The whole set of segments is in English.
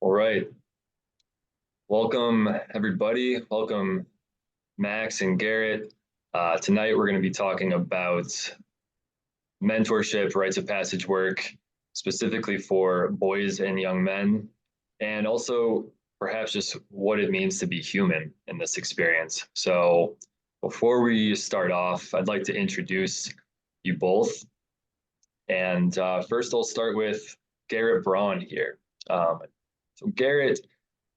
All right. Welcome, everybody. Welcome, Max and Garrett. Tonight, we're going to be talking about mentorship, rites of passage work, specifically for boys and young men, and also perhaps just what it means to be human in this experience. So, before we start off, I'd like to introduce you both. And first, I'll start with Garrett Braun here. Garrett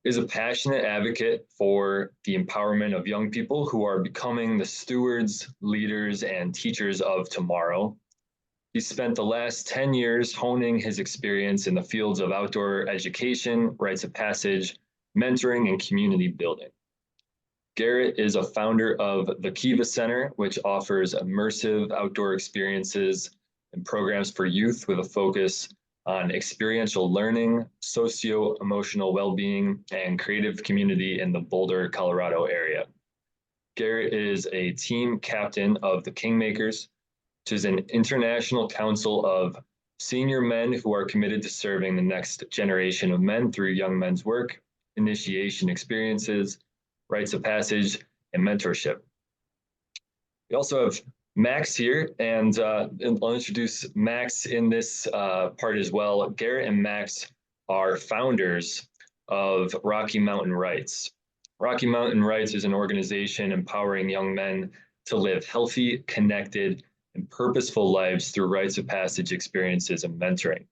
is a passionate advocate for the empowerment of young people who are becoming the stewards, leaders, and teachers of tomorrow. He spent the last 10 years honing his experience in the fields of outdoor education, rites of passage, mentoring, and community building. Garrett is a founder of the Kiva Center, which offers immersive outdoor experiences and programs for youth with a focus on experiential learning, socio-emotional well-being, and creative community in the Boulder, Colorado area. Garrett is a team captain of the Kingmakers, which is an international council of senior men who are committed to serving the next generation of men through young men's work, initiation experiences, rites of passage, and mentorship. We also have Max here, and I'll introduce Max in this part as well. Garrett and Max are founders of Rocky Mountain Rites. Rocky Mountain Rites is an organization empowering young men to live healthy, connected, and purposeful lives through rites of passage experiences and mentoring.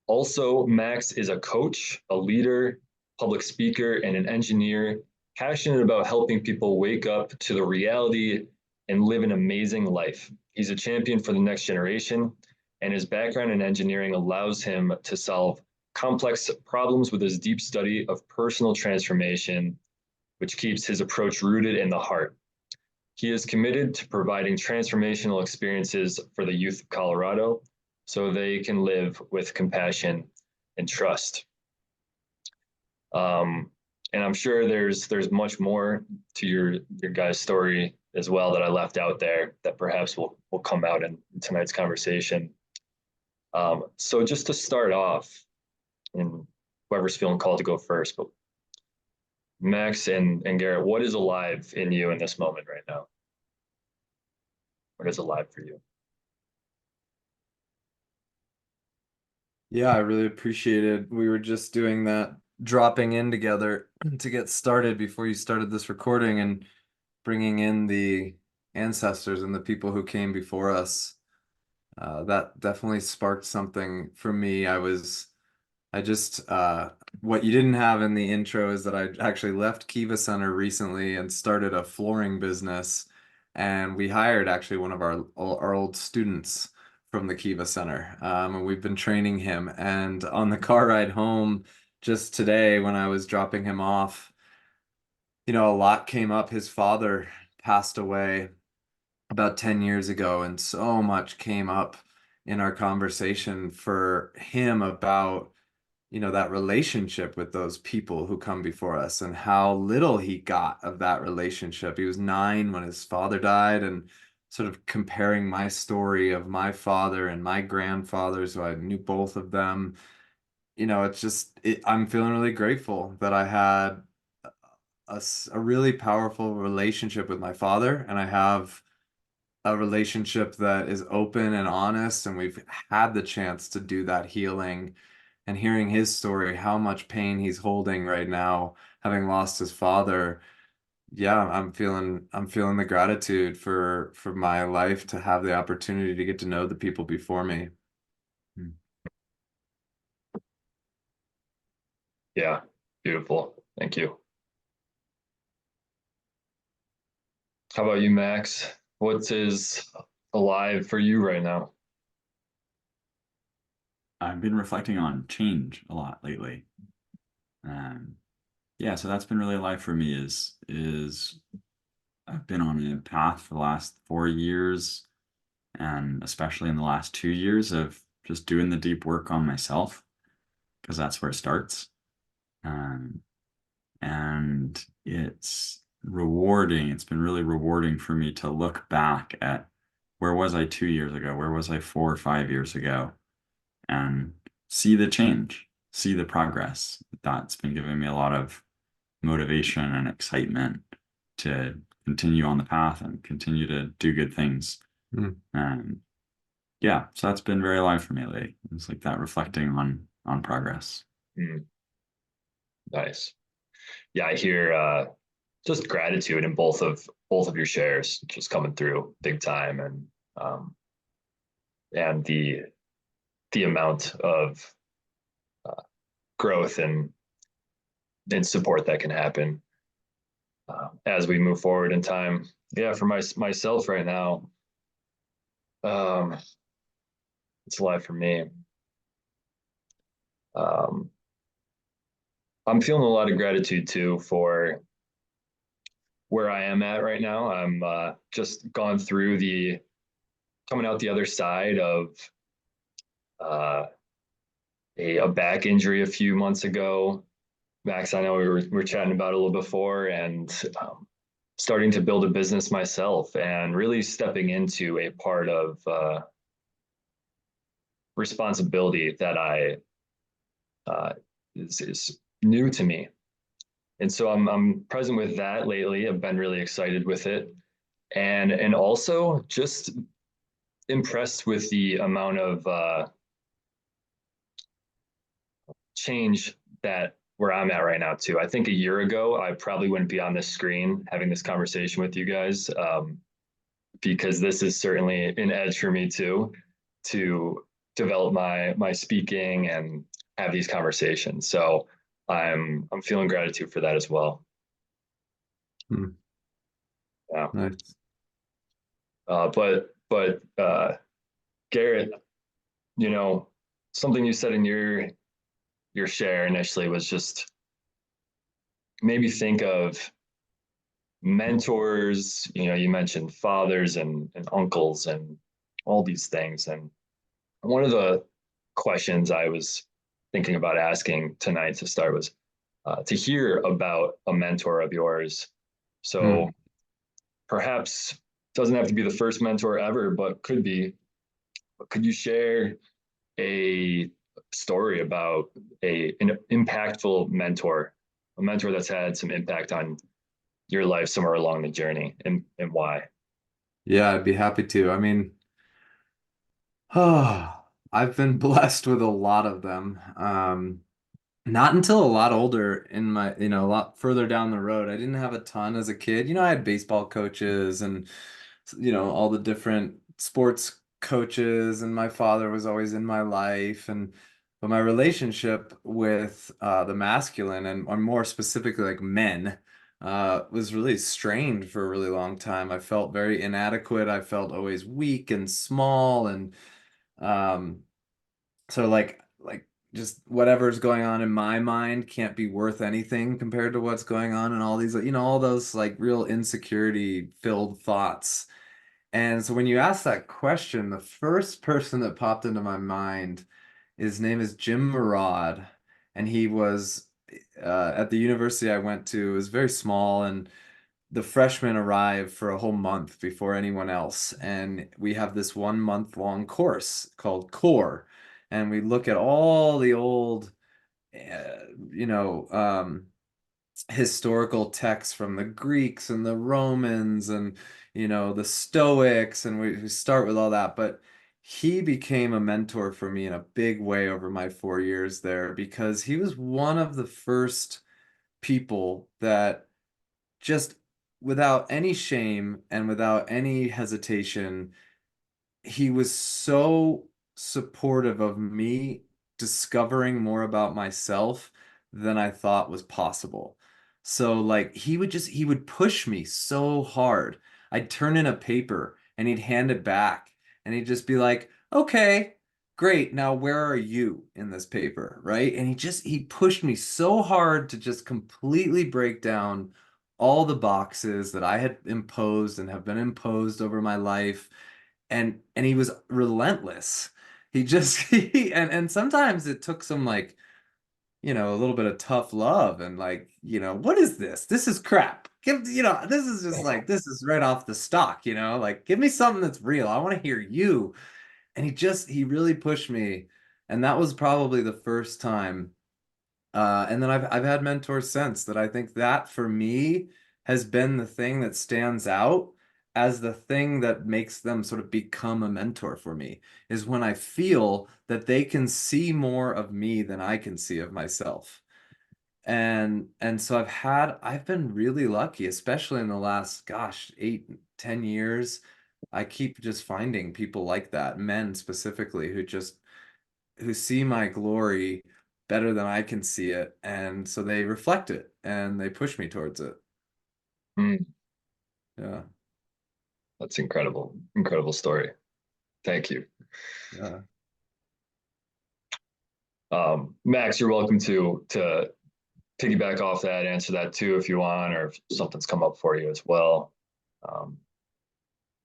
Also, Max is a coach, a leader, public speaker, and an engineer passionate about helping people wake up to the reality and live an amazing life. He's a champion for the next generation, and his background in engineering allows him to solve complex problems with his deep study of personal transformation, which keeps his approach rooted in the heart. He is committed to providing transformational experiences for the youth of Colorado so they can live with compassion and trust. And I'm sure there's much more to your guys' story as well that I left out there that perhaps will come out in tonight's conversation. So just to start off, and whoever's feeling called to go first, but Max and Garrett, what is alive in you in this moment right now? What is alive for you? Yeah, I really appreciated. We were just doing that, dropping in together to get started before you started this recording and bringing in the ancestors and the people who came before us. That definitely sparked something for me. What you didn't have in the intro is that I actually left Kiva Center recently and started a flooring business. And we hired actually one of our old students from the Kiva Center. And we've been training him. And on the car ride home just today, when I was dropping him off, a lot came up. His father passed away about 10 years ago, and so much came up in our conversation for him about that relationship with those people who come before us and how little he got of that relationship. He was 9 when his father died, and sort of comparing my story of my father and my grandfather, so I knew both of them. I'm feeling really grateful that I had a really powerful relationship with my father, and I have a relationship that is open and honest, and we've had the chance to do that healing. And hearing his story, how much pain he's holding right now, having lost his father, yeah, I'm feeling the gratitude for my life to have the opportunity to get to know the people before me. Yeah, beautiful. Thank you. How about you, Max? What is alive for you right now? I've been reflecting on change a lot lately. Yeah, so that's been really alive for me is I've been on a path for the last 4 years, and especially in the last 2 years of just doing the deep work on myself, because that's where it starts. And it's rewarding. It's been really rewarding for me to look back at where was I 2 years ago? Where was I 4 or 5 years ago? And see the change. see the progress. That's been giving me a lot of motivation and excitement to continue on the path and continue to do good things. Mm. And yeah, so that's been very alive for me lately. It's like that reflecting on progress. Mm, nice. Yeah, I hear just gratitude in both of your shares just coming through big time, um, and the amount of growth and support that can happen as we move forward in time. Yeah, for myself right now, um, it's alive for me. Um, I'm feeling a lot of gratitude too for where I am at right now. I'm just gone through coming out the other side of uh, a back injury a few months ago. Max, I know we were chatting about it a little before, and starting to build a business myself and really stepping into a part of responsibility that I is new to me. And so I'm present with that lately. I've been really excited with it, and also just impressed with the amount of change that where I'm at right now too. I think a year ago I probably wouldn't be on this screen having this conversation with you guys, because this is certainly an edge for me too, to develop my speaking and have these conversations. So I'm feeling gratitude for that as well. Hmm. Yeah. Nice. But Garrett, something you said in your share initially was just made me think of mentors. You mentioned fathers and uncles and all these things. And one of the questions I was thinking about asking tonight to start was to hear about a mentor of yours. So Hmm. perhaps doesn't have to be the first mentor ever, but could be. Could you share a story about an impactful mentor, a mentor that's had some impact on your life somewhere along the journey, and why? Yeah, I'd be happy to. I mean, I've been blessed with a lot of them. Not until a lot older in my, a lot further down the road. I didn't have a ton as a kid. I had baseball coaches and, all the different sports coaches, and my father was always in my life. But my relationship with the masculine and more specifically like men was really strained for a really long time. I felt very inadequate. I felt always weak and small, and um, so like just whatever's going on in my mind can't be worth anything compared to what's going on in all these, all those like real insecurity filled thoughts. And so when you ask that question, the first person that popped into my mind, his name is Jim Murad, and he was at the university I went to. It was very small, and the freshmen arrive for a whole month before anyone else. And we have this 1 month long course called Core. And we look at all the old, uh, you know, um, historical texts from the Greeks and the Romans and, the Stoics. And we start with all that. But he became a mentor for me in a big way over my 4 years there, because he was one of the first people that just without any shame and without any hesitation, he was so supportive of me discovering more about myself than I thought was possible. So like he would push me so hard. I'd turn in a paper and he'd hand it back and he'd just be like, "Okay, great. Now where are you in this paper?" Right? And he pushed me so hard to just completely break down all the boxes that I had imposed and have been imposed over my life, and he was relentless. He just and sometimes it took some like, a little bit of tough love and like, what is this? This is crap. This is just like, this is right off the stock, like give me something that's real. I want to hear you. And he really pushed me. And that was probably the first time And then I've had mentors since that I think that for me has been the thing that stands out as the thing that makes them sort of become a mentor for me, is when I feel that they can see more of me than I can see of myself. And so I've been really lucky, especially in the last, gosh, 8, 10 years. I keep just finding people like that, men specifically, who see my glory better than I can see it, and so they reflect it and they push me towards it. Mm, Yeah, that's incredible. Incredible story. Thank you. yeah. Max, you're welcome to piggyback off that, answer that too if you want, or if something's come up for you as well. Um,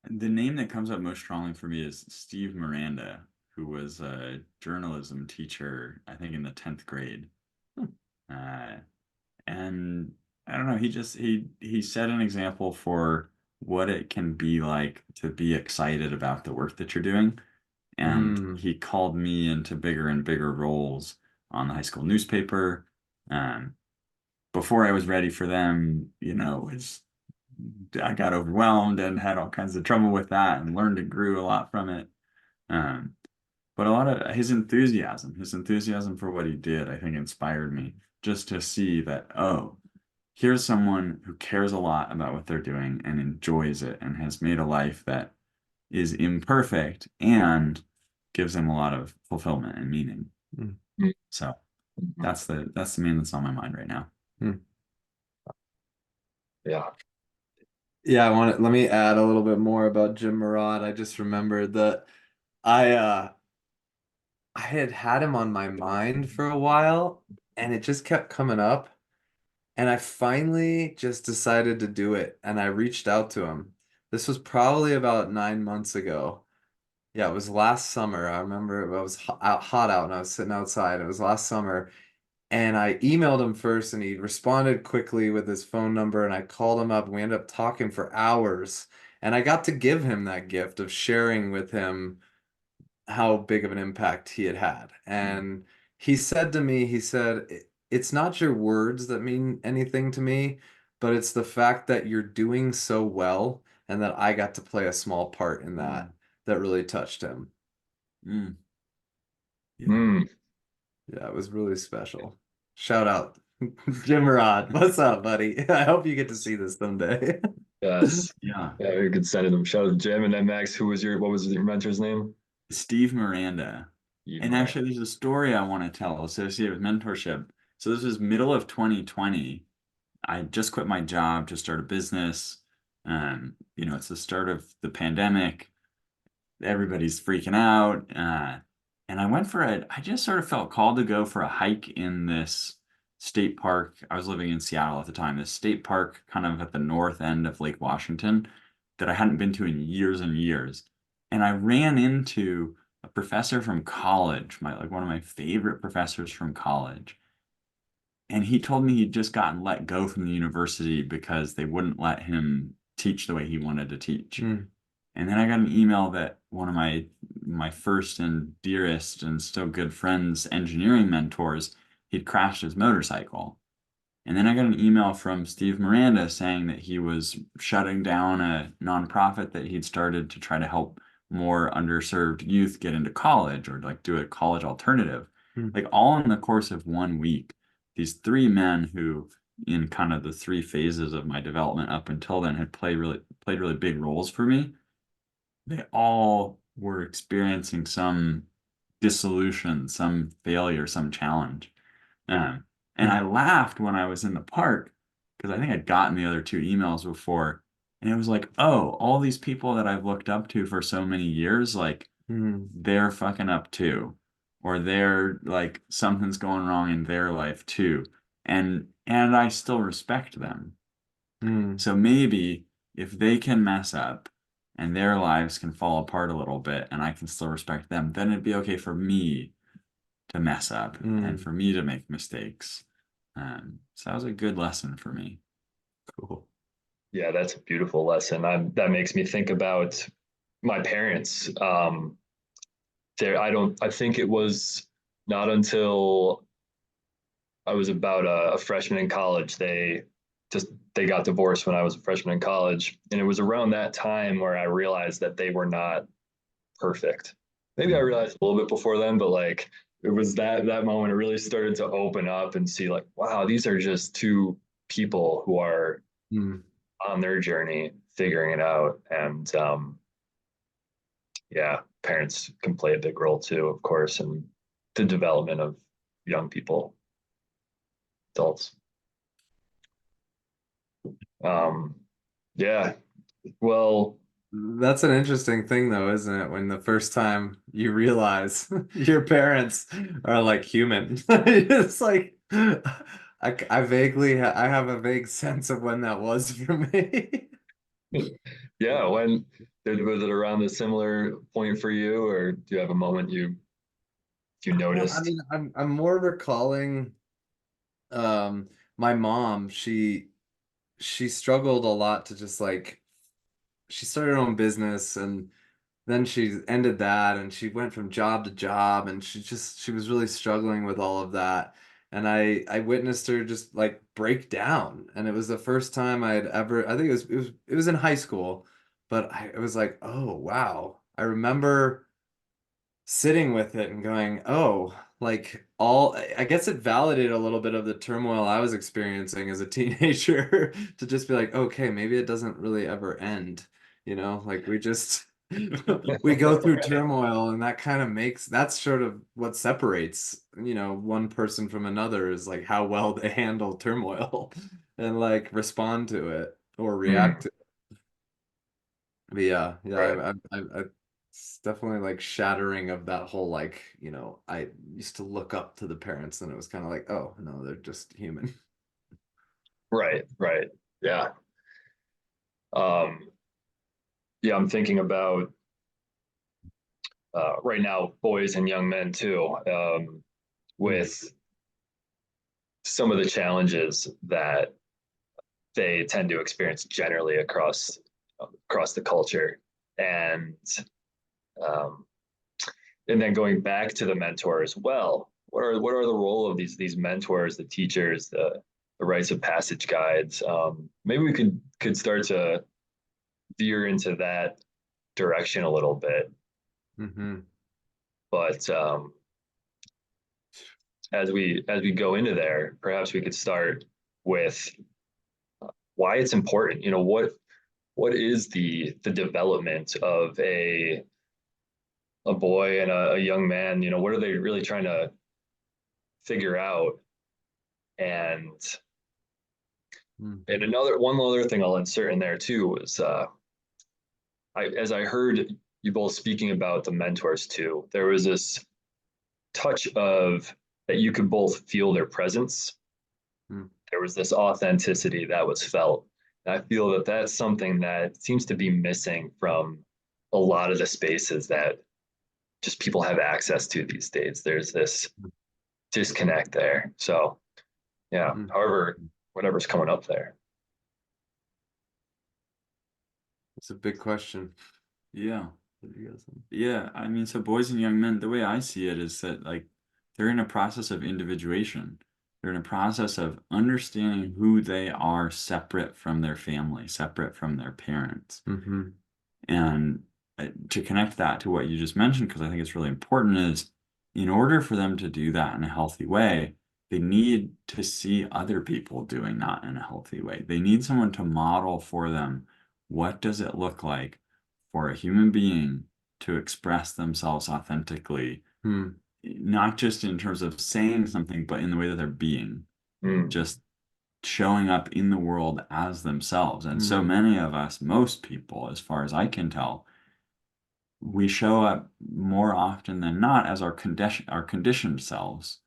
The name that comes up most strongly for me is Steve Miranda, who was a journalism teacher, I think in the 10th grade. Uh, and I don't know, he set an example for what it can be like to be excited about the work that you're doing. And Mm, he called me into bigger and bigger roles on the high school newspaper. Um, Before I was ready for them, I got overwhelmed and had all kinds of trouble with that and learned and grew a lot from it. Um, but a lot of his enthusiasm for what he did, I think inspired me just to see that, oh, here's someone who cares a lot about what they're doing and enjoys it and has made a life that is imperfect and gives them a lot of fulfillment and meaning. mm, So that's the man that's on my mind right now. mm. yeah. Yeah, let me add a little bit more about Jim Murad. I just remembered that I uh I had him on my mind for a while, and it just kept coming up. And I finally just decided to do it, and I reached out to him. This was probably about 9 months ago. Yeah, it was last summer. I remember it was hot out, and I was sitting outside. It was last summer, and I emailed him first, and he responded quickly with his phone number, and I called him up, and we ended up talking for hours. And I got to give him that gift of sharing with him how big of an impact he had had. And he said to me, he said, It's not your words that mean anything to me, but it's the fact that you're doing so well and that I got to play a small part in that really touched him." Mm. Yeah. Mm, Yeah, it was really special. Shout out, Jim Rod. What's up, buddy? I hope you get to see this someday. yes. Yeah. Yeah, we could send them. Shout out to Jim. And then Max, what was your mentor's name? Steve Miranda. Eden And Moran. actually, there's a story I want to tell associated with mentorship. So this was middle of 2020. I just quit my job to start a business. It's the start of the pandemic. Everybody's freaking out. And I went for it. I just sort of felt called to go for a hike in this state park. I was living in Seattle at the time, this state park kind of at the north end of Lake Washington that I hadn't been to in years and years. And I ran into a professor from college, one of my favorite professors from college. And he told me he'd just gotten let go from the university because they wouldn't let him teach the way he wanted to teach. Mm, And then I got an email that one of my first and dearest and still good friends, engineering mentors, he'd crashed his motorcycle. And then I got an email from Steve Miranda saying that he was shutting down a nonprofit that he'd started to try to help more underserved youth get into college or like do a college alternative. mm, Like all in the course of 1 week, these three men who in kind of the three phases of my development up until then had played really big roles for me, they all were experiencing some dissolution, some failure, some challenge. Um, and mm, I laughed when I was in the park because I think I'd gotten the other two emails before. And it was like, oh, all these people that I've looked up to for so many years, like mm, they're fucking up too. Or they're like something's going wrong in their life too. And I still respect them. mm, So maybe if they can mess up and their lives can fall apart a little bit and I can still respect them, then it'd be okay for me to mess up and mm. for me to make mistakes. So that was a good lesson for me. Cool. Yeah, that's a beautiful lesson. That makes me think about my parents. I think it was not until I was about a freshman in college. They got divorced when I was a freshman in college, and it was around that time where I realized that they were not perfect. Maybe I realized a little bit before then, but like it was that moment it really started to open up and see like, wow, these are just two people who are Mm. on their journey figuring it out. And yeah, parents can play a big role too, of course, in the development of young people, adults. Um, yeah, well, That's an interesting thing though, isn't it? When the first time you realize your parents are like human. It's like I vaguely I have a vague sense of when that was for me. yeah, when was it around a similar point for you, or do you have a moment you I noticed? mean, I'm more recalling um my mom, she struggled a lot to just like she started her own business and then she ended that and she went from job to job and she was really struggling with all of that. And I witnessed her just like break down. And it was the first time I had ever, I think it was in high school, but it was like, oh wow. I remember sitting with it and going, oh, like I guess it validated a little bit of the turmoil I was experiencing as a teenager to just be like, okay, maybe it doesn't really ever end, like we just we go through Right. turmoil and that kind of that's sort of what separates, one person from another is like how well they handle turmoil and like respond to it or react Mm, to it. But yeah, right. it's definitely like shattering of that whole like, I used to look up to the parents and it was kind of like, oh no, they're just human. Right. Right. Yeah. Um, yeah, I'm thinking about right now, boys and young men too, Mm, with some of the challenges that they tend to experience generally across the culture, and um, and then going back to the mentor as well. What are the role of these mentors, the teachers, the rites of passage guides? Maybe we could start to veer into that direction a little bit, hmm but as we go into there, perhaps we could start with why it's important. What is the development of a boy and a young man? What are they really trying to figure out? And mm, one other thing I'll insert in there too was as I heard you both speaking about the mentors too, there was this touch of that you could both feel their presence. mm, There was this authenticity that was felt. And I feel that that's something that seems to be missing from a lot of the spaces that just people have access to these days. There's this disconnect there. So yeah, mm. however, whatever's coming up there. It's a big question. Yeah. What do you guys think? Yeah. I mean, so boys and young men, the way I see it is that like they're in a process of individuation. They're in a process of understanding who they are separate from their family, separate from their parents. Mm-hmm. And to connect that to what you just mentioned, because I think it's really important, is in order for them to do that in a healthy way, they need to see other people doing that in a healthy way. They need someone to model for them what does it look like for a human being to express themselves authentically, Mm, not just in terms of saying something, but in the way that they're being, Mm, just showing up in the world as themselves. And so mm, many of us, most people, as far as I can tell, we show up more often than not as our conditioned selves.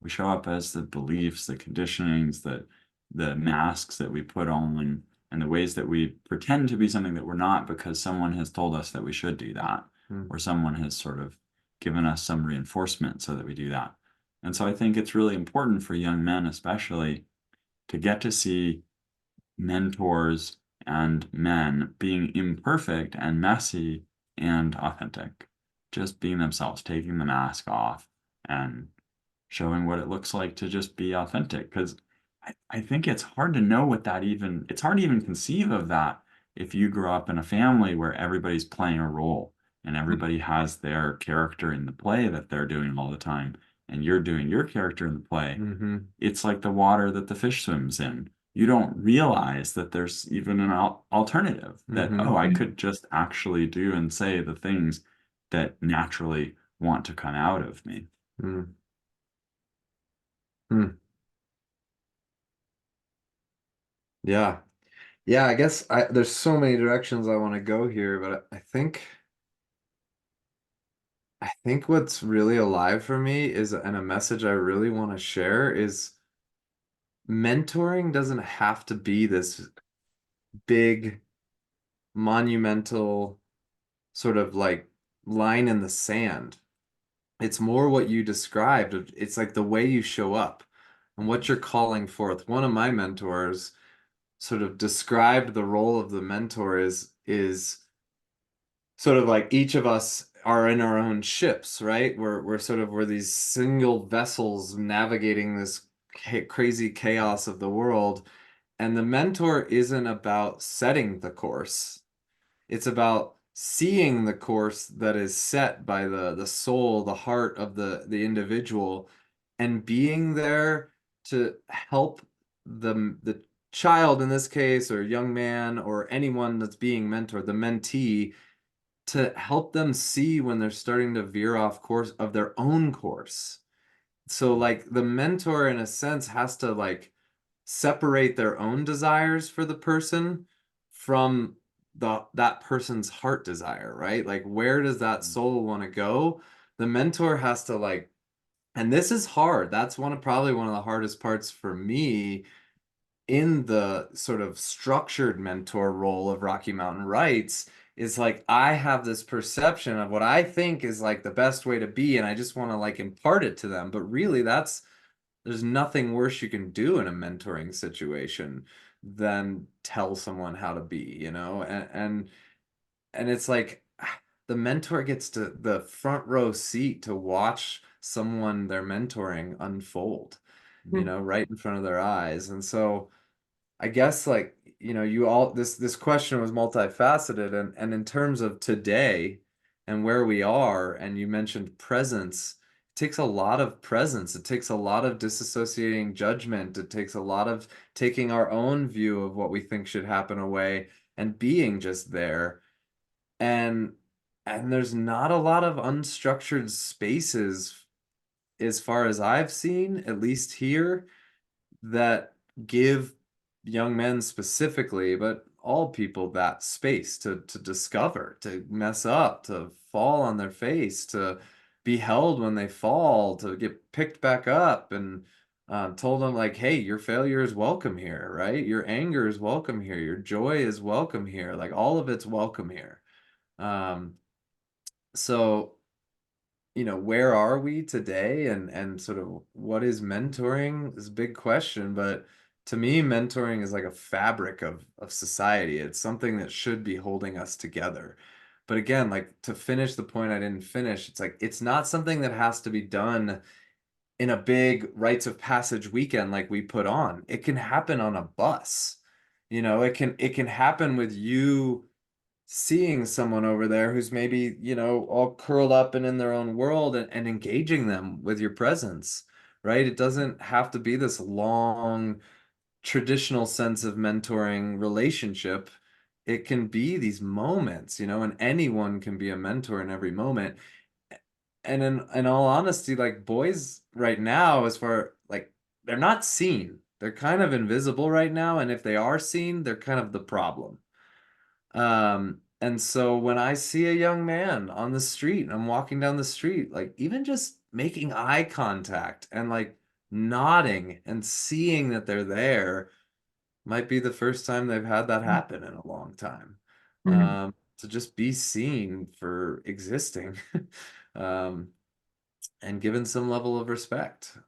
We show up as the beliefs, the conditionings, the masks that we put on, and the ways that we pretend to be something that we're not because someone has told us that we should do that, mm, or someone has sort of given us some reinforcement so that we do that. And so I think it's really important for young men, especially, to get to see mentors and men being imperfect and messy and authentic, just being themselves, taking the mask off and showing what it looks like to just be authentic. Because I think it's hard to know what that even, it's hard to even conceive of that if you grow up in a family where everybody's playing a role and everybody has their character in the play that they're doing all the time, and you're doing your character in the play. Mm-hmm. It's like the water that the fish swims in. You don't realize that there's even an alternative, that, Mm-hmm. oh, I could just actually do and say the things that naturally want to come out of me. Mm. Hmm. Yeah. Yeah, I guess there's so many directions I want to go here, but I think what's really alive for me is, and a message I really want to share is, mentoring doesn't have to be this big, monumental sort of like line in the sand. It's more what you described. It's like the way you show up and what you're calling forth. One of my mentors sort of described the role of the mentor is sort of like each of us are in our own ships, right? We're these single vessels navigating this crazy chaos of the world. And the mentor isn't about setting the course. It's about seeing the course that is set by the soul, the heart of the individual, and being there to help the child in this case, or young man, or anyone that's being mentored, the mentee, to help them see when they're starting to veer off course of their own course. So like the mentor in a sense has to like separate their own desires for the person from that person's heart desire, right? Like where does that soul want to go? The mentor has to like, and this is hard. That's probably one of the hardest parts for me in the sort of structured mentor role of Rocky Mountain Rites, is like I have this perception of what I think is like the best way to be, and I just want to like impart it to them. But really, there's nothing worse you can do in a mentoring situation than tell someone how to be, and it's like the mentor gets to the front row seat to watch someone they're mentoring unfold, right in front of their eyes. And so I guess like, you all this question was multifaceted, and in terms of today and where we are, and you mentioned presence, it takes a lot of presence. It takes a lot of disassociating judgment. It takes a lot of taking our own view of what we think should happen away and being just there. And there's not a lot of unstructured spaces as far as I've seen, at least here, that give young men specifically, but all people, that space to discover, to mess up, to fall on their face, to be held when they fall, to get picked back up, and told them like, hey, your failure is welcome here, right? Your anger is welcome here. Your joy is welcome here. Like all of it's welcome here. Um, so where are we today, and sort of what is mentoring is a big question, but to me, mentoring is like a fabric of society. It's something that should be holding us together. But again, like to finish the point I didn't finish, it's like it's not something that has to be done in a big rites of passage weekend like we put on. It can happen on a bus. It can happen with you seeing someone over there who's maybe, all curled up and in their own world, and engaging them with your presence, right? It doesn't have to be this long, traditional sense of mentoring relationship. It can be these moments, and anyone can be a mentor in every moment. And in all honesty, like boys right now, as far like they're not seen. They're kind of invisible right now, and if they are seen, they're kind of the problem. And so when I see a young man on the street and I'm walking down the street, like even just making eye contact and like nodding and seeing that they're there might be the first time they've had that happen in a long time. Mhm. To just be seen for existing, um, and given some level of respect.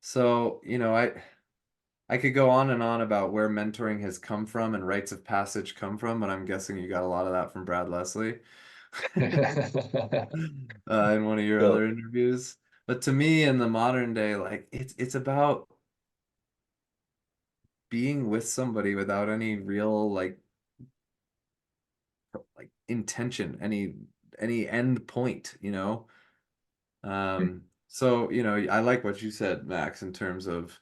So, I could go on and on about where mentoring has come from and rites of passage come from, but I'm guessing you got a lot of that from Brad Leslie in one of your So, other interviews. But to me, in the modern day, like it's about being with somebody without any real like intention, any end point, you know? So, you know, I like what you said, Max, in terms of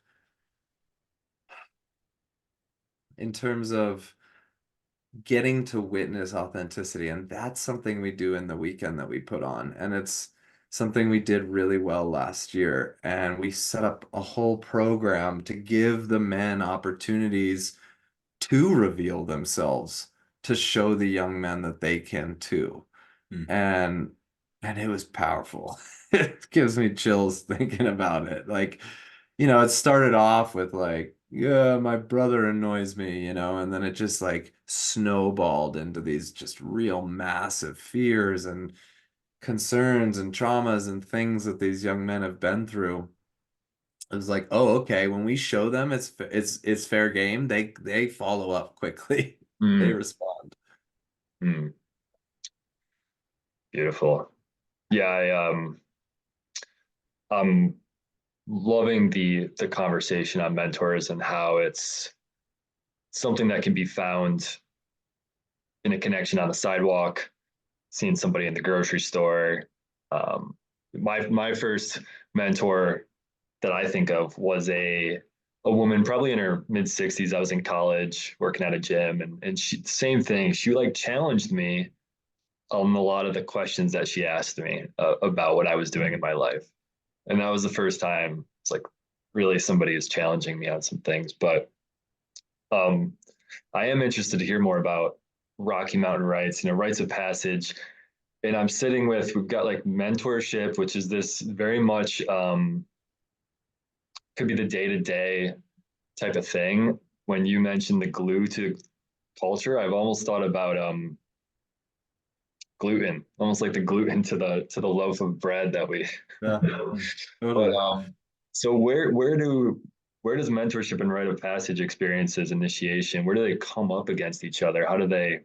getting to witness authenticity. And that's something we do in the weekend that we put on. And it's something we did really well last year. And we set up a whole program to give the men opportunities to reveal themselves, to show the young men that they can too. And it was powerful. It gives me chills thinking about it. Like, you know, it started off with like, yeah, my brother annoys me, you know, and then it just like snowballed into these just real massive fears and concerns and traumas and things that these young men have been through. It was like, oh, okay, when we show them it's fair game, they follow up quickly. They Mm, respond. mm, beautiful. Yeah, I'm loving the conversation on mentors and how it's something that can be found in a connection on the sidewalk, seeing somebody in the grocery store. Um, my first mentor that I think of was a woman probably in her mid 60s. I was in college working at a gym, and she, same thing. She like challenged me on a lot of the questions that she asked me about what I was doing in my life. And that was the first time it's like really somebody is challenging me on some things. But um, I am interested to hear more about Rocky Mountain Rites, you know, rites of passage. And I'm sitting with, we've got like mentorship, which is this very much could be the day to day type of thing. When you mentioned the glue to culture, I've almost thought about gluten, almost like the gluten to the loaf of bread that we. Yeah, But totally. so where does mentorship and rite of passage experiences, initiation, where do they come up against each other? How do they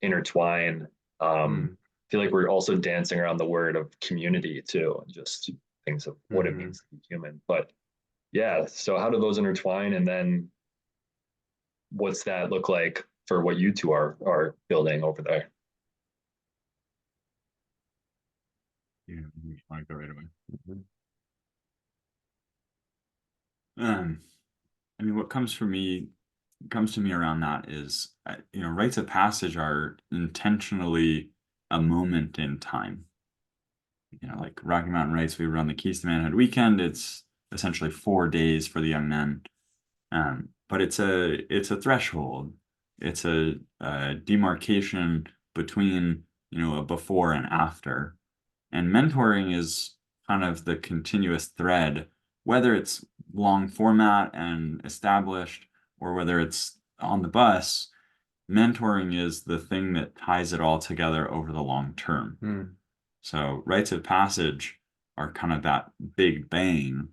intertwine? Mm, I feel like we're also dancing around the word of community too, and just things of what it hmm means to be human. But yeah, so how do those intertwine, and then what's that look like for what you two are building over there? Yeah, you want to go right away. hmm Um, I mean, what comes to me around that is, rites of passage are intentionally a moment in time. Like Rocky Mountain Rites, we run the Keys to Manhood weekend. It's essentially 4 days for the young men. But it's a threshold. It's a demarcation between, a before and after. And mentoring is kind of the continuous thread, whether it's long format and established or whether it's on the bus. Mentoring is the thing that ties it all together over the long term. Mm, So rites of passage are kind of that big bang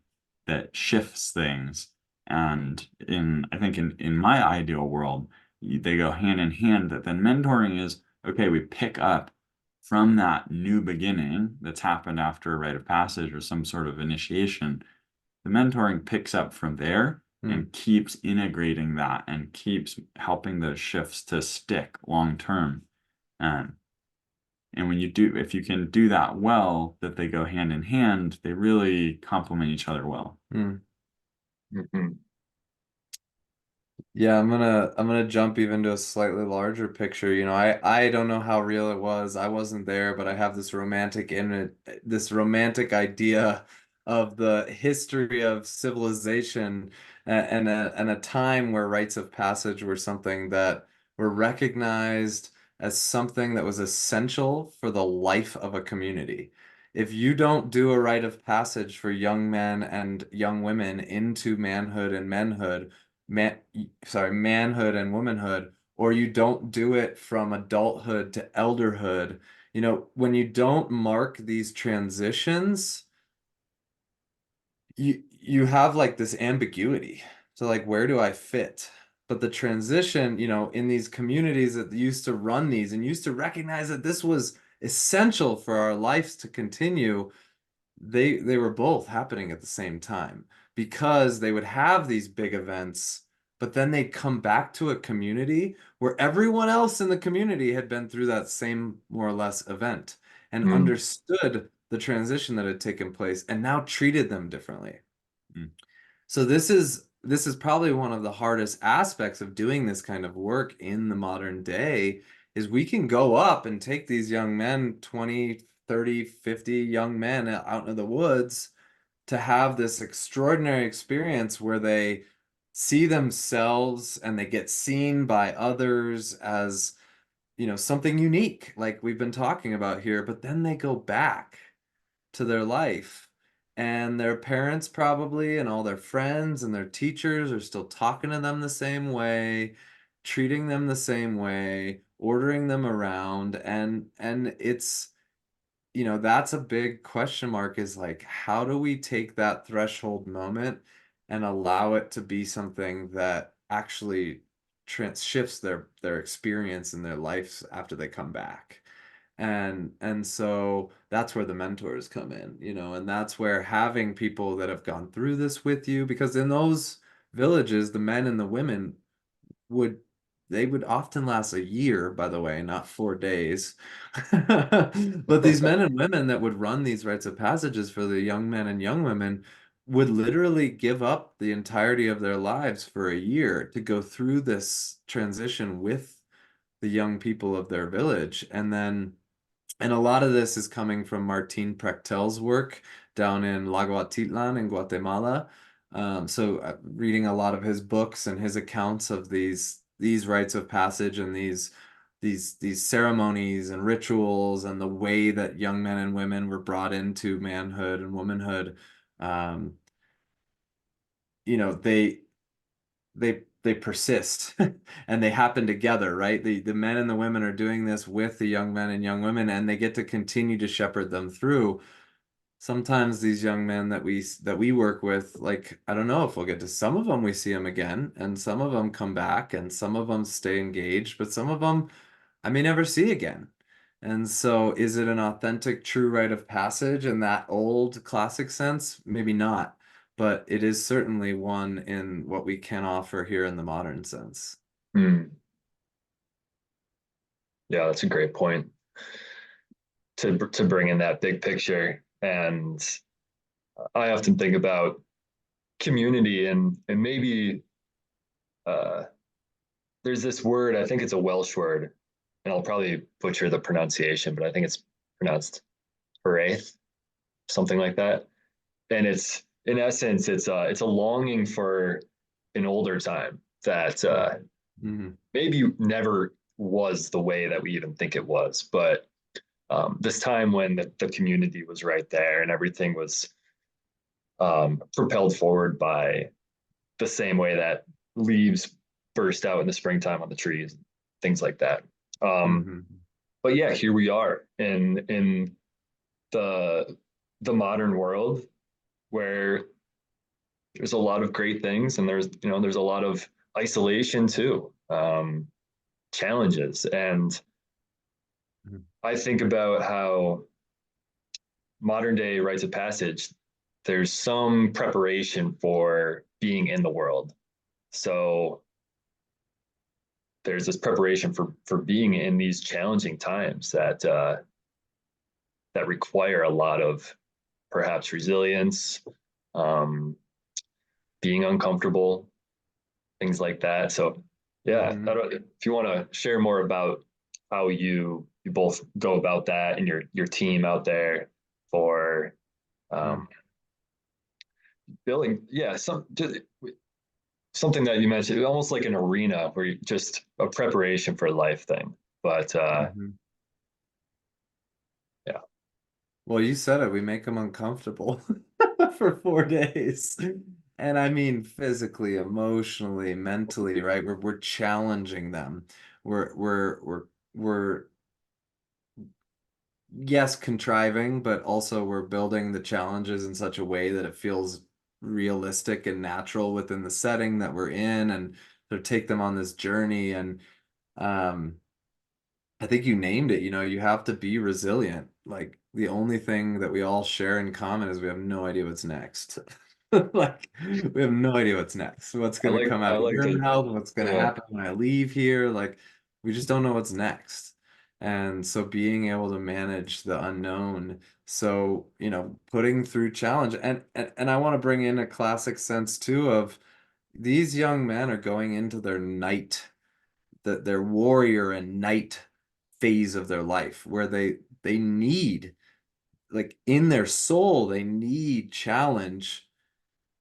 that shifts things. And I think in my ideal world, they go hand in hand. That then mentoring is, okay, we pick up from that new beginning that's happened after a rite of passage or some sort of initiation. The mentoring picks up from there mm, and keeps integrating that and keeps helping those shifts to stick long term. Um, and if you can do that well, that they go hand in hand, they really complement each other well. mm. Mhm. Yeah, I'm gonna jump even to a slightly larger picture. You know, I don't know how real it was. I wasn't there, but I have this romantic idea of the history of civilization and a time where rites of passage were something that were recognized as something that was essential for the life of a community. If you don't do a rite of passage for young men and young women into manhood and menhood, manhood and womanhood, or you don't do it from adulthood to elderhood. You know, when you don't mark these transitions, you have like this ambiguity. So like, where do I fit? But the transition, you know, in these communities that used to run these and used to recognize that this was essential for our lives to continue, they were both happening at the same time, because they would have these big events, but then they'd come back to a community where everyone else in the community had been through that same more or less event and Mm, understood the transition that had taken place and now treated them differently. Mm. So this is probably one of the hardest aspects of doing this kind of work in the modern day, is we can go up and take these young men, 20, 30, 50 young men out in the woods, to have this extraordinary experience where they see themselves and they get seen by others as, something unique, like we've been talking about here, but then they go back to their life, and their parents probably and all their friends and their teachers are still talking to them the same way, treating them the same way, ordering them around, and it's, that's a big question mark, is like, how do we take that threshold moment and allow it to be something that actually trans shifts their experience in their lives after they come back? And so that's where the mentors come in, and that's where having people that have gone through this with you, because in those villages, the men and the women would they would often last a year, by the way, not 4 days. But these men and women that would run these rites of passages for the young men and young women would literally give up the entirety of their lives for a year to go through this transition with the young people of their village. And a lot of this is coming from Martin Prechtel's work down in Laguatitlan in Guatemala. So reading a lot of his books and his accounts of these rites of passage and these ceremonies and rituals, and the way that young men and women were brought into manhood and womanhood. Um, they they persist and they happen together, right? The men and the women are doing this with the young men and young women, and they get to continue to shepherd them through. Sometimes these young men that we work with, like, I don't know if we'll get to some of them, we see them again, and some of them come back, and some of them stay engaged, but some of them I may never see again. And so, is it an authentic, true rite of passage in that old classic sense? Maybe not, but it is certainly one in what we can offer here in the modern sense. mm. Yeah, that's a great point to bring in that big picture. And I often think about community, and maybe uh, there's this word, I think it's a Welsh word, and I'll probably butcher the pronunciation, but I think it's pronounced Haraeth, something like that. And it's, in essence, it's a longing for an older time that Mhm. maybe never was the way that we even think it was, but this time when the community was right there and everything was propelled forward by the same way that leaves burst out in the springtime on the trees, things like that. Mhm. But yeah, here we are in the the modern world, where there's a lot of great things, and there's a lot of isolation too, challenges. And Mhm. I think about how modern day rites of passage, there's some preparation for being in the world. So there's this preparation for being in these challenging times that require a lot of perhaps resilience, um, being uncomfortable, things like that. So yeah, Mhm. if you want to share more about how you both go about that and your team out there for Mhm. um, building, yeah, something that you mentioned, almost like an arena where you just a preparation for life thing. But Mhm. yeah, Well, you said it. We make them uncomfortable for 4 days. And I mean physically, emotionally, mentally, right? We're challenging them. We're yes, contriving, but also we're building the challenges in such a way that it feels realistic and natural within the setting that we're in, and to take them on this journey. And um I think you named it, you have to be resilient. Like, the only thing that we all share in common is we have no idea what's next. Like we have no idea what's next. What's gonna come I out of like your the mouth, what's gonna yeah. happen when I leave here. Like we just don't know what's next. And so being able to manage the unknown, so putting through challenge and I want to bring in a classic sense too of these young men are going into their their warrior and knight phase of their life where they need, like in their soul, they need challenge.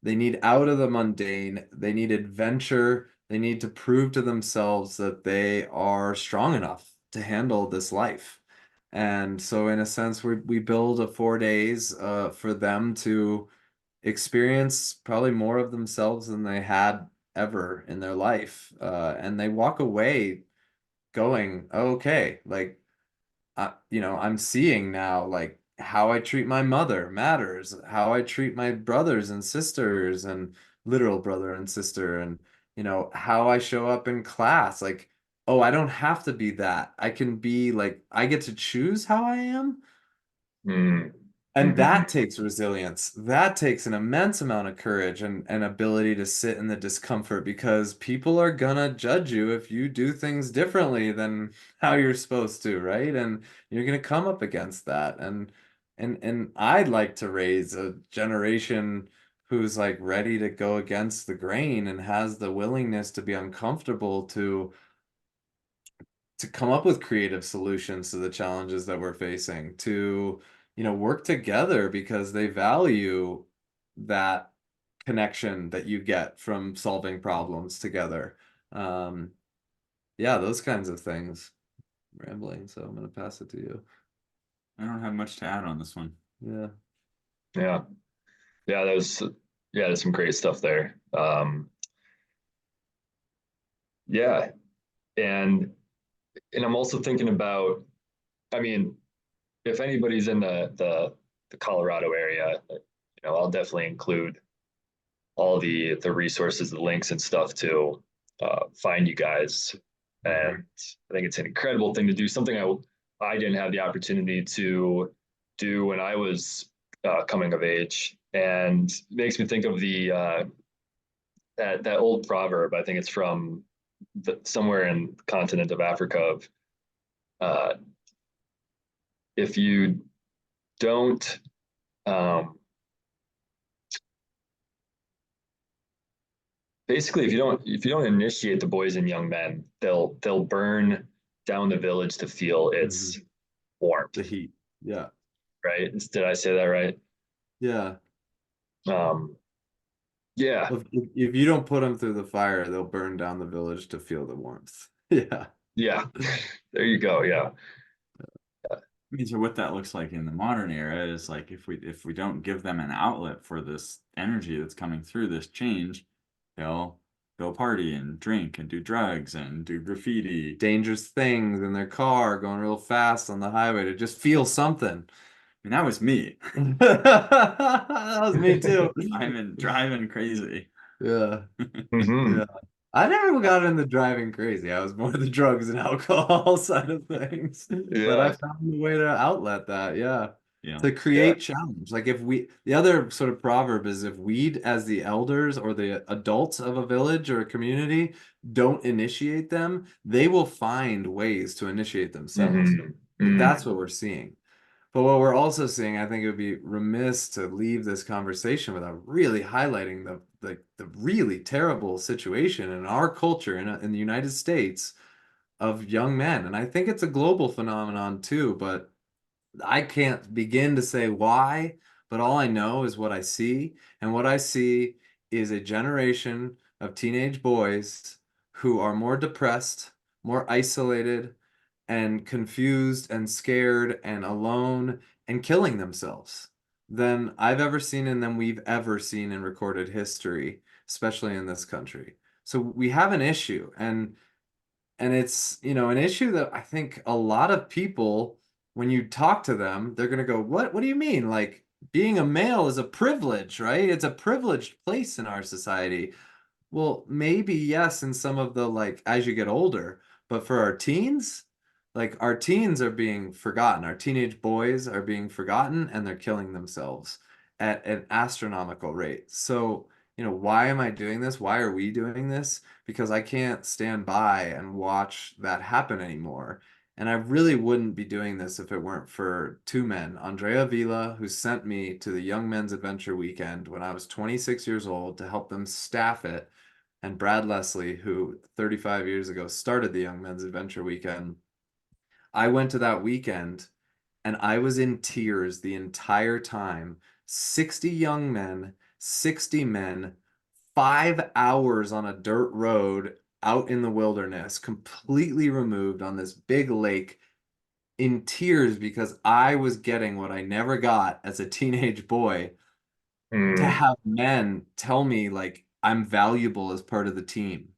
They need out of the mundane. They need adventure. They need to prove to themselves that they are strong enough to handle this life. And so, in a sense, we build a 4 days for them to experience probably more of themselves than they had ever in their life. And they walk away going, okay, like I'm seeing now like how I treat my mother matters, how I treat my brothers and sisters and literal brother and sister, and how I show up in class. Like, oh, I don't have to be that. I can be like, I get to choose how I am. Mm. And Hmm. that takes resilience. That takes an immense amount of courage and ability to sit in the discomfort because people are gonna judge you if you do things differently than how you're supposed to, right? And you're gonna come up against that. And I'd like to raise a generation who's like ready to go against the grain and has the willingness to be uncomfortable to come up with creative solutions to the challenges that we're facing, to work together because they value that connection that you get from solving problems together. um yeah, those kinds of things. Rambling, so I'm gonna pass it to you. I don't have much to add on this one. Yeah. Yeah. Yeah, there's some great stuff there. Yeah. And I'm also thinking about, I mean, if anybody's in the Colorado area, I'll definitely include all the resources, the links and stuff to find you guys. And I think it's an incredible thing to do. Something I didn't have the opportunity to do when I was coming of age, and it makes me think of the that old proverb. I think it's from somewhere in the continent of Africa. Of uh, if you don't basically if you don't initiate the boys and young men, they'll burn down the village to feel Mhm. its warmth. The heat. Yeah. Right? Did I say that right? Yeah. Um, yeah, Well, if you don't put them through the fire, they'll burn down the village to feel the warmth. Yeah. yeah. There you go. Yeah. I mean, so what that looks like in the modern era is like if we don't give them an outlet for this energy that's coming through this change, they'll they'll party and drink and do drugs and do graffiti. Dangerous things in their car going real fast on the highway to just feel something. I mean, that was me. That was me too. Driving crazy. Yeah. Hmm. Yeah. I never got into driving crazy. I was more the drugs and alcohol side of things. But I Yeah. found a way to outlet that, yeah. Yeah. To Yeah. create challenge. Like the other sort of proverb is if we as the elders or the adults of a village or a community don't initiate them, they will find ways to initiate themselves. Hmm. Like that's Hmm. what we're seeing. But what we're also seeing, I think it would be remiss to leave this conversation without really highlighting the really terrible situation in our culture in the United States of young men. And I think it's a global phenomenon too, but I can't begin to say why, but all I know is what I see. And what I see is a generation of teenage boys who are more depressed, more isolated, and confused and scared and alone and killing themselves than I've ever seen and than we've ever seen in recorded history, especially in this country. So we have an issue, and it's, an issue that I think a lot of people, when you talk to them, they're gonna go, What do you mean? Like being a male is a privilege, right? It's a privileged place in our society. Well, maybe yes, in some of the like as you get older, but for our teens, Like our teens are being forgotten. Our teenage boys are being forgotten and they're killing themselves at an astronomical rate. So, why am I doing this? Why are we doing this? Because I can't stand by and watch that happen anymore. And I really wouldn't be doing this if it weren't for two men, Andrea Vila, who sent me to the Young Men's Adventure Weekend when I was 26 years old to help them staff it, and Brad Leslie, who 35 years ago started the Young Men's Adventure Weekend. I went to that weekend and I was in tears the entire time. 60 young men, 60 men, 5 hours on a dirt road out in the wilderness, completely removed on this big lake, in tears because I was getting what I never got as a teenage boy, to Hmm. have men tell me like I'm valuable as part of the team.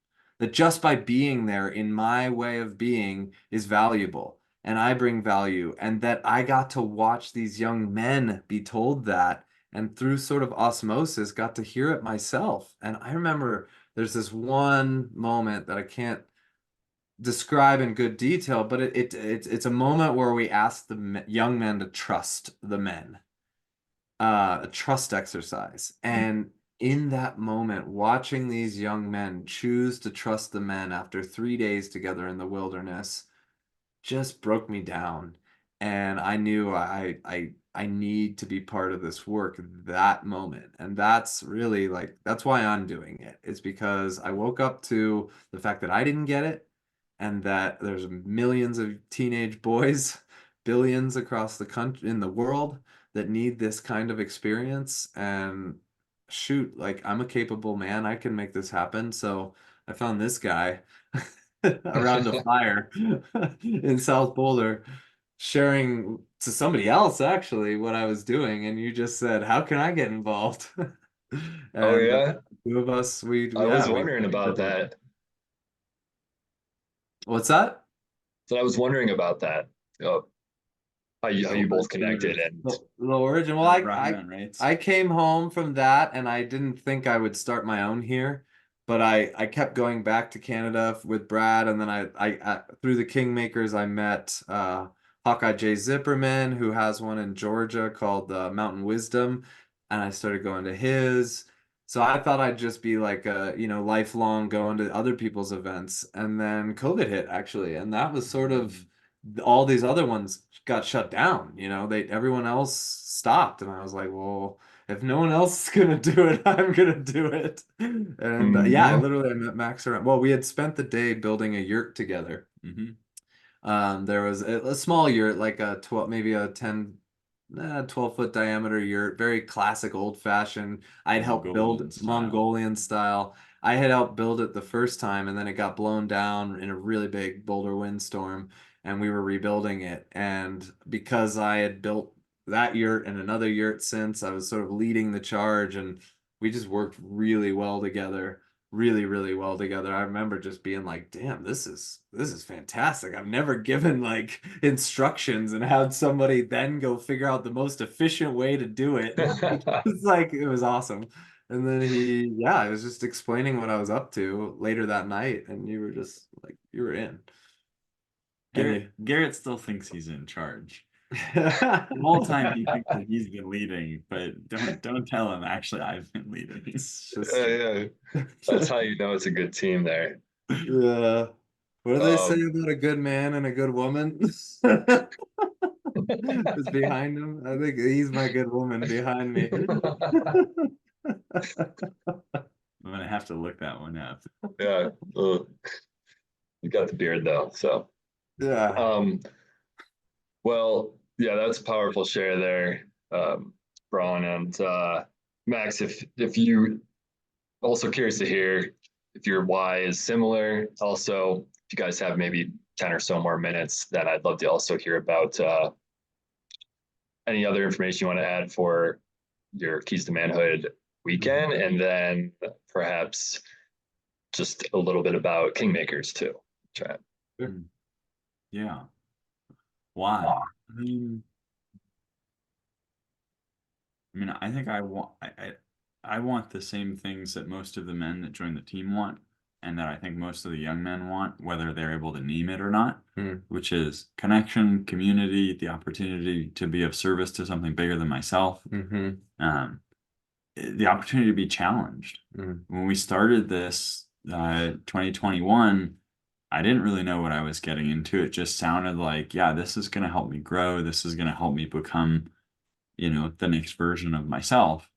That just by being there in my way of being is valuable and I bring value, and that I got to watch these young men be told that, and through sort of osmosis got to hear it myself. And I remember there's this one moment that I can't describe in good detail, but it's a moment where we ask the young men to trust the men, a trust exercise. And in that moment, watching these young men choose to trust the men after 3 days together in the wilderness just broke me down. And I knew I need to be part of this work that moment. And that's really like, that's why I'm doing it. It's because I woke up to the fact that I didn't get it, and that there's millions of teenage boys, billions across the country, in the world, that need this kind of experience. And shoot, like I'm a capable man. I can make this happen. So I found this guy around a fire in South Boulder, sharing to somebody else actually what I was doing, and you just said, "How can I get involved?" Oh And yeah, two of us, I was we wondering about did it. that. What's that? So I was wondering about that. Uh, how So you both the connected and The origin. Well, Rocky Mountain Rites. I came home from that, and I didn't think I would start my own here, but I kept going back to Canada with Brad, and then I through the Kingmakers I met Hawkeye J Zipperman, who has one in Georgia called Mountain Wisdom, and I started going to his. So I thought I'd just be like a, lifelong going to other people's events, and then COVID hit actually, and that was sort of, all these other ones got shut down. Everyone else stopped, and I was like, well, if no one else is gonna do it, I'm gonna do it. And yeah, Mhm. I met Max around. Well, we had spent the day building a yurt together. Mm-hmm. There was a small yurt, like a 12, maybe a 12-foot diameter yurt, very classic, old fashioned. I'd helped build Mongolian style. Mongolian style. I had helped build it the first time, and then it got blown down in a really big boulder windstorm, and we were rebuilding it. And because I had built that yurt and another yurt since, I was sort of leading the charge, and we just worked really well together, really, really well together. I remember just being like, damn, this is fantastic. I've never given like instructions and had somebody then go figure out the most efficient way to do it. It's like, it was awesome. And then yeah, I was just explaining what I was up to later that night, and you were just like, you were in. And Garrett still thinks he's in charge. you The whole time he thinks that he's been leading, but don't tell him actually I've been leading. it's just, Yeah, that's how you know it's a good team there. yeah. What do they say Um, about a good man and a good woman? Is behind him. I think he's my good woman behind me. I'm gonna have to look that one up. yeah, you got the beard though. So, Yeah. um, well, yeah, that's a powerful share there, Braun and Max. If you also curious to hear if your why is similar. Also, if you guys have maybe 10 or so more minutes, then I'd love to also hear about any other information you want to add for your Keys to Manhood weekend, and then perhaps just a little bit about Kingmakers too. Chat. Mm. Yeah. Why? I mean, I think I want the same things that most of the men that join the team want. and that I think most of the young men want, whether they're able to name it or not, Mm. which is connection, community, the opportunity to be of service to something bigger than myself, Mm-hmm. the opportunity to be challenged. Mm. When we started this 2021, I didn't really know what I was getting into. It just sounded like, yeah, this is going to help me grow. This is going to help me become, the next version of myself.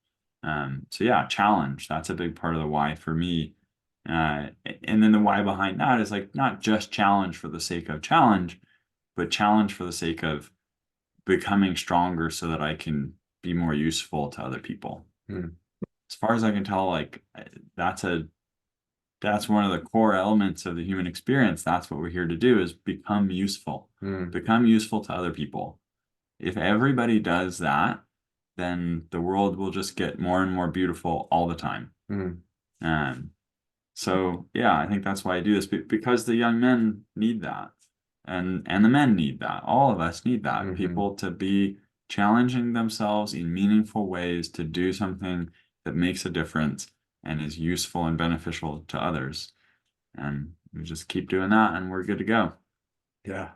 So yeah, challenge. That's a big part of the why for me. And then the why behind that is like not just challenge for the sake of challenge, but challenge for the sake of becoming stronger so that I can be more useful to other people. Mm. As far as I can tell, like that's one of the core elements of the human experience. That's what we're here to do, is become useful. Mm. Become useful to other people. If everybody does that, then the world will just get more and more beautiful all the time. Mm. So yeah, I think that's why I do this, because the young men need that, and the men need that. All of us need that. Mhm. People to be challenging themselves in meaningful ways to do something that makes a difference and is useful and beneficial to others. And we just keep doing that, and we're good to go. Yeah.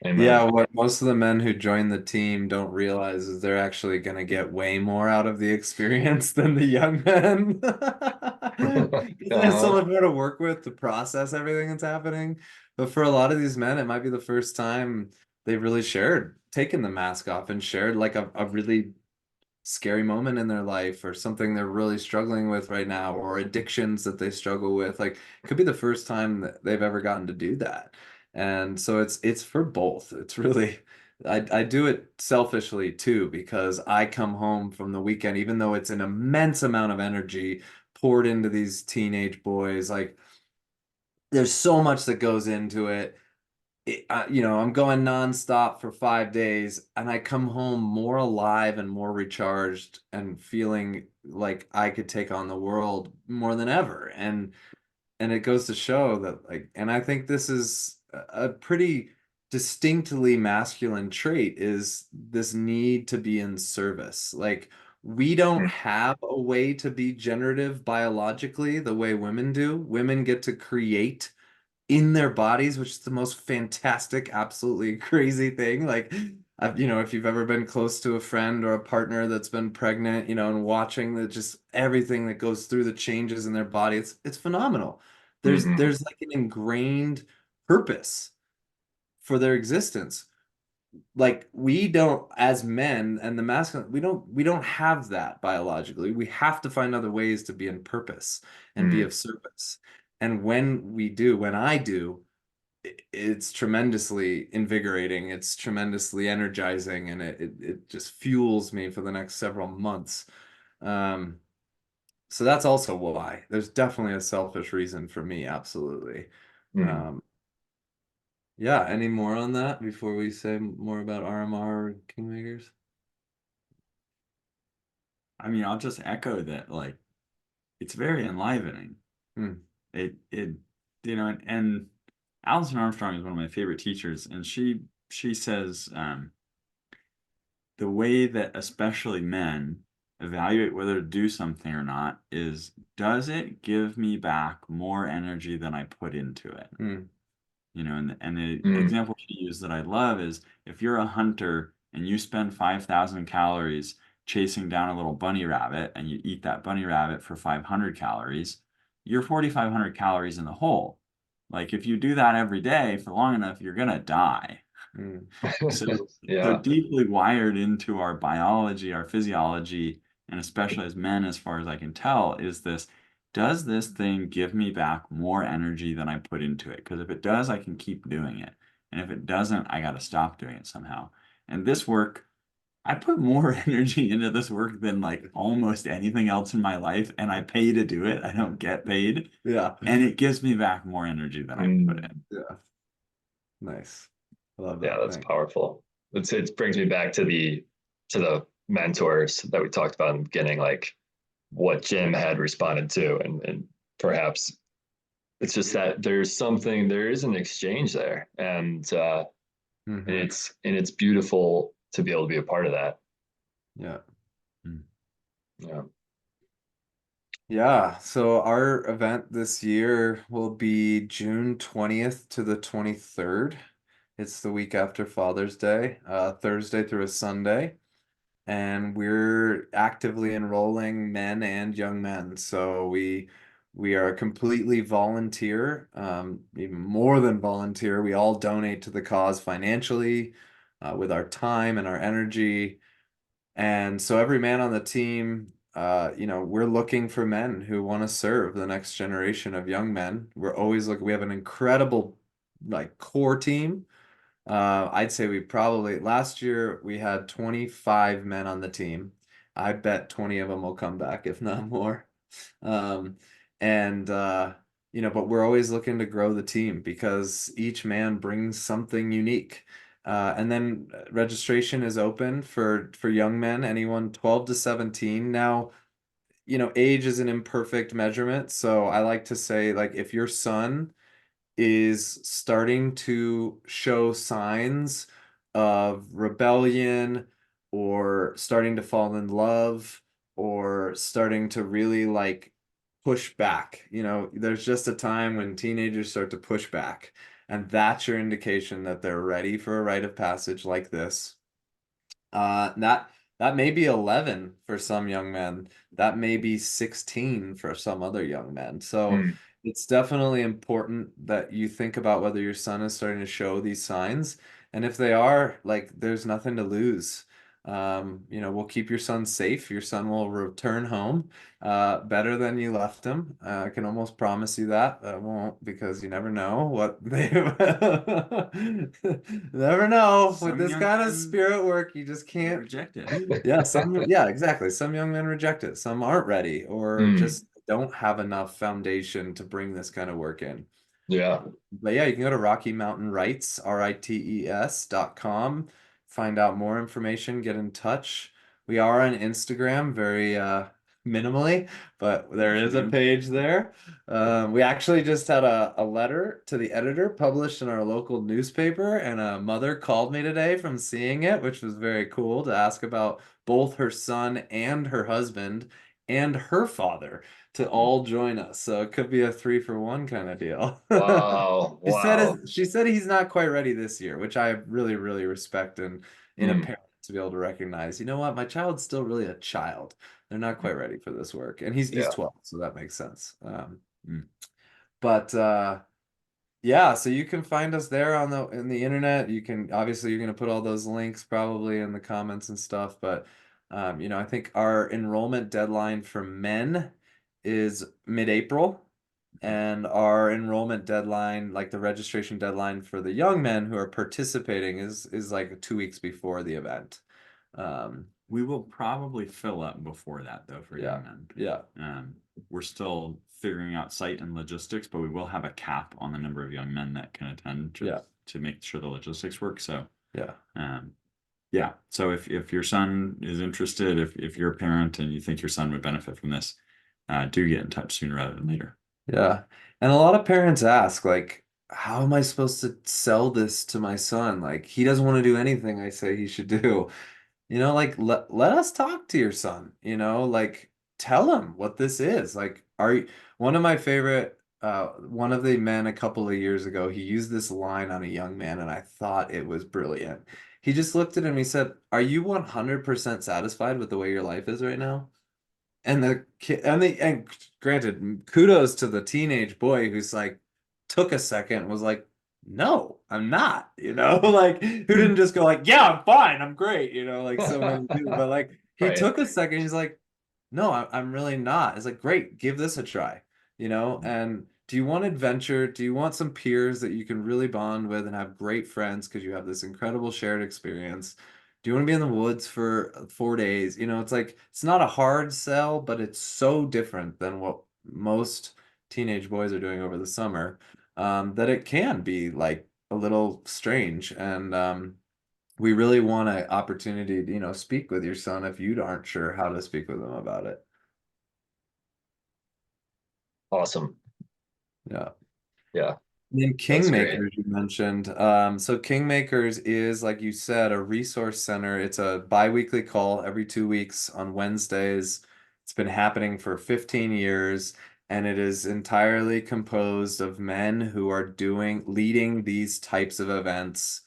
Amen. Yeah, what most of the men who join the team don't realize is they're actually going to get way more out of the experience than the young men. They have so much more to work with to process everything that's happening. But for a lot of these men, it might be the first time they've really shared, taken the mask off and shared like a really scary moment in their life, or something they're really struggling with right now, or addictions that they struggle with. Like, it could be the first time that they've ever gotten to do that. And so it's for both. It's really, I do it selfishly too, because I come home from the weekend, even though it's an immense amount of energy poured into these teenage boys, like there's so much that goes into it. I'm going nonstop for 5 days, and I come home more alive and more recharged and feeling like I could take on the world more than ever. And it goes to show that, like, and I think this is a pretty distinctly masculine trait, is this need to be in service. Like, we don't have a way to be generative biologically the way women do. Women get to create in their bodies, which is the most fantastic, absolutely crazy thing. Like, if you've ever been close to a friend or a partner that's been pregnant, and watching just everything that goes through the changes in their body, it's phenomenal. There's like an ingrained purpose for their existence. Like, we don't, as men and the masculine, we don't have that biologically. We have to find other ways to be in purpose and be of service. And when I do, it's tremendously invigorating. It's tremendously energizing, and it just fuels me for the next several months. So that's also why. There's definitely a selfish reason for me, absolutely. Yeah, any more on that before we say more about RMR or Kingmakers? I mean, I'll just echo that, like, it's very enlivening. Hmm. And Alison Armstrong is one of my favorite teachers, and she says the way that especially men evaluate whether to do something or not is, does it give me back more energy than I put into it? Hmm. And the example she used that I love is, if you're a hunter and you spend 5,000 calories chasing down a little bunny rabbit, and you eat that bunny rabbit for 500 calories, you're 4,500 calories in the hole. Like, if you do that every day for long enough, you're gonna die. So Yeah. deeply wired into our biology, our physiology, and especially as men, as far as I can tell, is this: does this thing give me back more energy than I put into it? Because if it does, I can keep doing it. And if it doesn't, I got to stop doing it somehow. And this work, I put more energy into this work than like almost anything else in my life, and I pay to do it. I don't get paid. Yeah. And it gives me back more energy than I put in. Yeah. Nice. I love Yeah, that. that's Thanks. powerful. It brings me back to the mentors that we talked about in the beginning, like what Jim had responded to, and perhaps it's just that there is an exchange there, and Mhm. it's beautiful to be able to be a part of that. Yeah. Yeah. Yeah, so our event this year will be June 20th to the 23rd. It's the week after Father's Day, Thursday through a Sunday, and we're actively enrolling men and young men. So we are completely volunteer, even more than volunteer. We all donate to the cause financially, with our time and our energy. And so every man on the team, we're looking for men who want to serve the next generation of young men. We're always looking, we have an incredible like core team. I'd say we probably last year we had 25 men on the team. I bet 20 of them will come back, if not more. Um, and but we're always looking to grow the team because each man brings something unique. And then registration is open for young men, anyone 12 to 17. Now, age is an imperfect measurement, so I like to say like if your son is starting to show signs of rebellion or starting to fall in love or starting to really like push back. There's just a time when teenagers start to push back, and that's your indication that they're ready for a rite of passage like this. That may be 11 for some young men. That may be 16 for some other young men. So Mm, it's definitely important that you think about whether your son is starting to show these signs. And if they are, like, there's nothing to lose. We'll keep your son safe. Your son will return home better than you left him. I can almost promise you that. I won't because you never know what they never know with Some this young kind of men spirit work. You just can't. reject it. Yeah, exactly. Some young men reject it. Some aren't ready or mm, just don't have enough foundation to bring this kind of work in. yeah. But yeah, you can go to Rocky Mountain Rites, rites.com, find out more information, get in touch. We are on Instagram very minimally, but there is a page there. We actually just had a letter to the editor published in our local newspaper, and a mother called me today from seeing it, which was very cool to ask about both her son and her husband and her father to all join us. So it could be a 3-for-1 kind of deal. Wow. Wow. She said he's not quite ready this year, which I really, really respect and in a Mm, parent to be able to recognize, you know what, my child's still really a child. They're not quite ready for this work. And he's yeah. 12, so that makes sense. But yeah, so you can find us there on the in the internet. You can obviously you're gonna put all those links probably in the comments and stuff, but I think our enrollment deadline for men is mid-April, and our enrollment deadline, like the registration deadline for the young men who are participating is like 2 weeks before the event. We will probably fill up before that though for Yeah, young men. yeah, We're still figuring out site and logistics, but we will have a cap on the number of young men that can attend yeah, to make sure the logistics work. So yeah. um, yeah. So if your son is interested, if you're a parent and you think your son would benefit from this, do get in touch sooner rather than later. Yeah. And a lot of parents ask, like, how am I supposed to sell this to my son? Like, he doesn't want to do anything I say he should do. Like let us talk to your son, like tell him what this is. Like, one of my favorite one of the men a couple of years ago, he used this line on a young man and I thought it was brilliant. He just looked at him, he said, "Are you 100% satisfied with the way your life is right now?" And the kid and granted, kudos to the teenage boy who's like took a second and was like, no, I'm not, like who didn't Mm. just go like, yeah, I'm fine, I'm great, like so many do, but like he Right. took a second, he's like, no, I'm really not. It's like, great, give this a try, and do you want adventure? Do you want some peers that you can really bond with and have great friends because you have this incredible shared experience? Do you want to be in the woods for 4 days? It's like it's not a hard sell, but it's so different than what most teenage boys are doing over the summer, that it can be like a little strange. And we really want an opportunity to, speak with your son if you aren't sure how to speak with him about it. Awesome. Yeah. Yeah. And then That's great. Kingmakers you mentioned. So Kingmakers is, like you said, a resource center. It's a bi-weekly call every 2 weeks on Wednesdays. It's been happening for 15 years, and it is entirely composed of men who are leading these types of events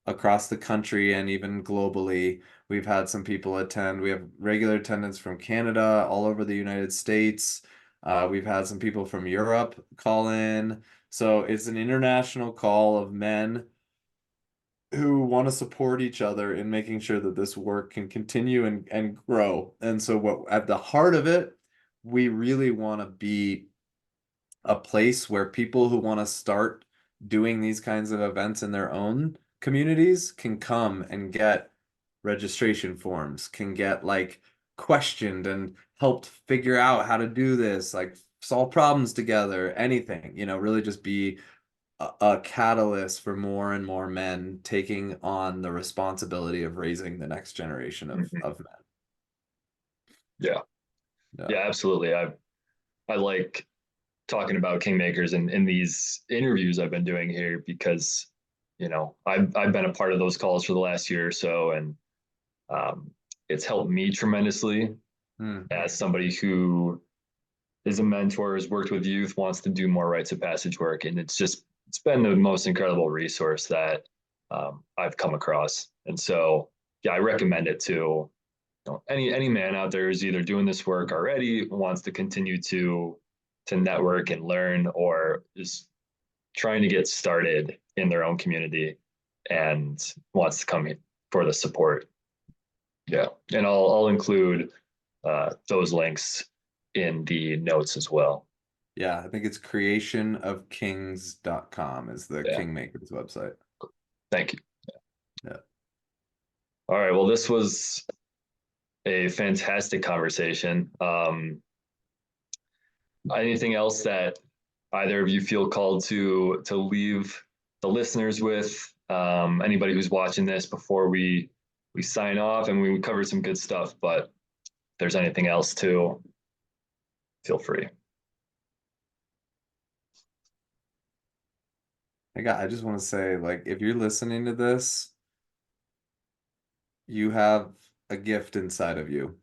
across the country and even globally. We've had some people attend. We have regular attendance from Canada, all over the United States. We've had some people from Europe call in. So it's an international call of men who want to support each other in making sure that this work can continue and grow. And so what at the heart of it, we really want to be a place where people who want to start doing these kinds of events in their own communities can come and get registration forms, can get like questioned and helped figure out how to do this, like solve problems together, anything, really just be a catalyst for more and more men taking on the responsibility of raising the next generation of men. Yeah. Yeah. Yeah, absolutely. I like talking about kingmakers in these interviews I've been doing here because, I've been a part of those calls for the last year or so, and it's helped me tremendously as somebody who is a mentor, has worked with youth, wants to do more rites of passage work, and it's been the most incredible resource that I've come across. And so, yeah, I recommend it to any man out there who's either doing this work already, wants to continue to network and learn, or is trying to get started in their own community and wants to come for the support. Yeah, and I'll include those links in the notes as well. Yeah, I think it's creationofkings.com is the Yeah. Kingmakers website. Thank you. Yeah. All right. Well, this was a fantastic conversation. Anything else that either of you feel called to leave the listeners with? Anybody who's watching this before we sign off? And we covered some good stuff, but if there's anything else too, feel free. I just want to say, like, if you're listening to this, you have a gift inside of you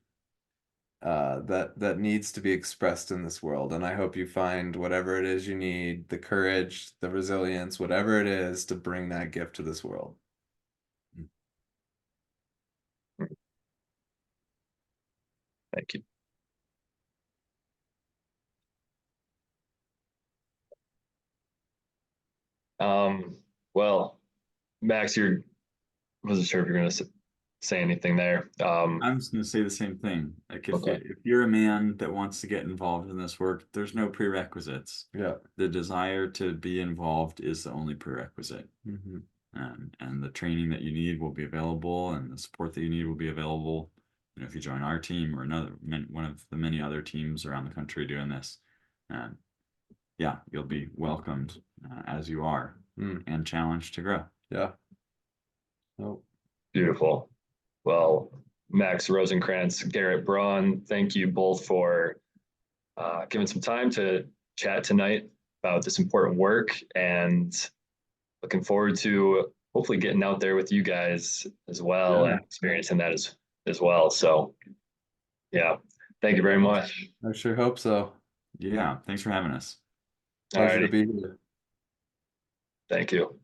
that needs to be expressed in this world. And I hope you find whatever it is you need, the courage, the resilience, whatever it is to bring that gift to this world. Thank you. Well, Max, wasn't sure if you're going to say anything there. I'm just going to say the same thing. Like Okay. if you're a man that wants to get involved in this work, there's no prerequisites. Yeah. The desire to be involved is the only prerequisite. Mm-hmm. And the training that you need will be available, and the support that you need will be available. If you join our team or one of the many other teams around the country doing this, yeah, you'll be welcomed as you are and challenged to grow. Yeah. Oh. Beautiful. Well, Max Rosencrantz, Garrett Braun, thank you both for giving some time to chat tonight about this important work, and looking forward to hopefully getting out there with you guys as well and experiencing that as well. So yeah, thank you very much. I sure hope so. Yeah, thanks for having us. Pleasure to Alrighty. be here. Thank you.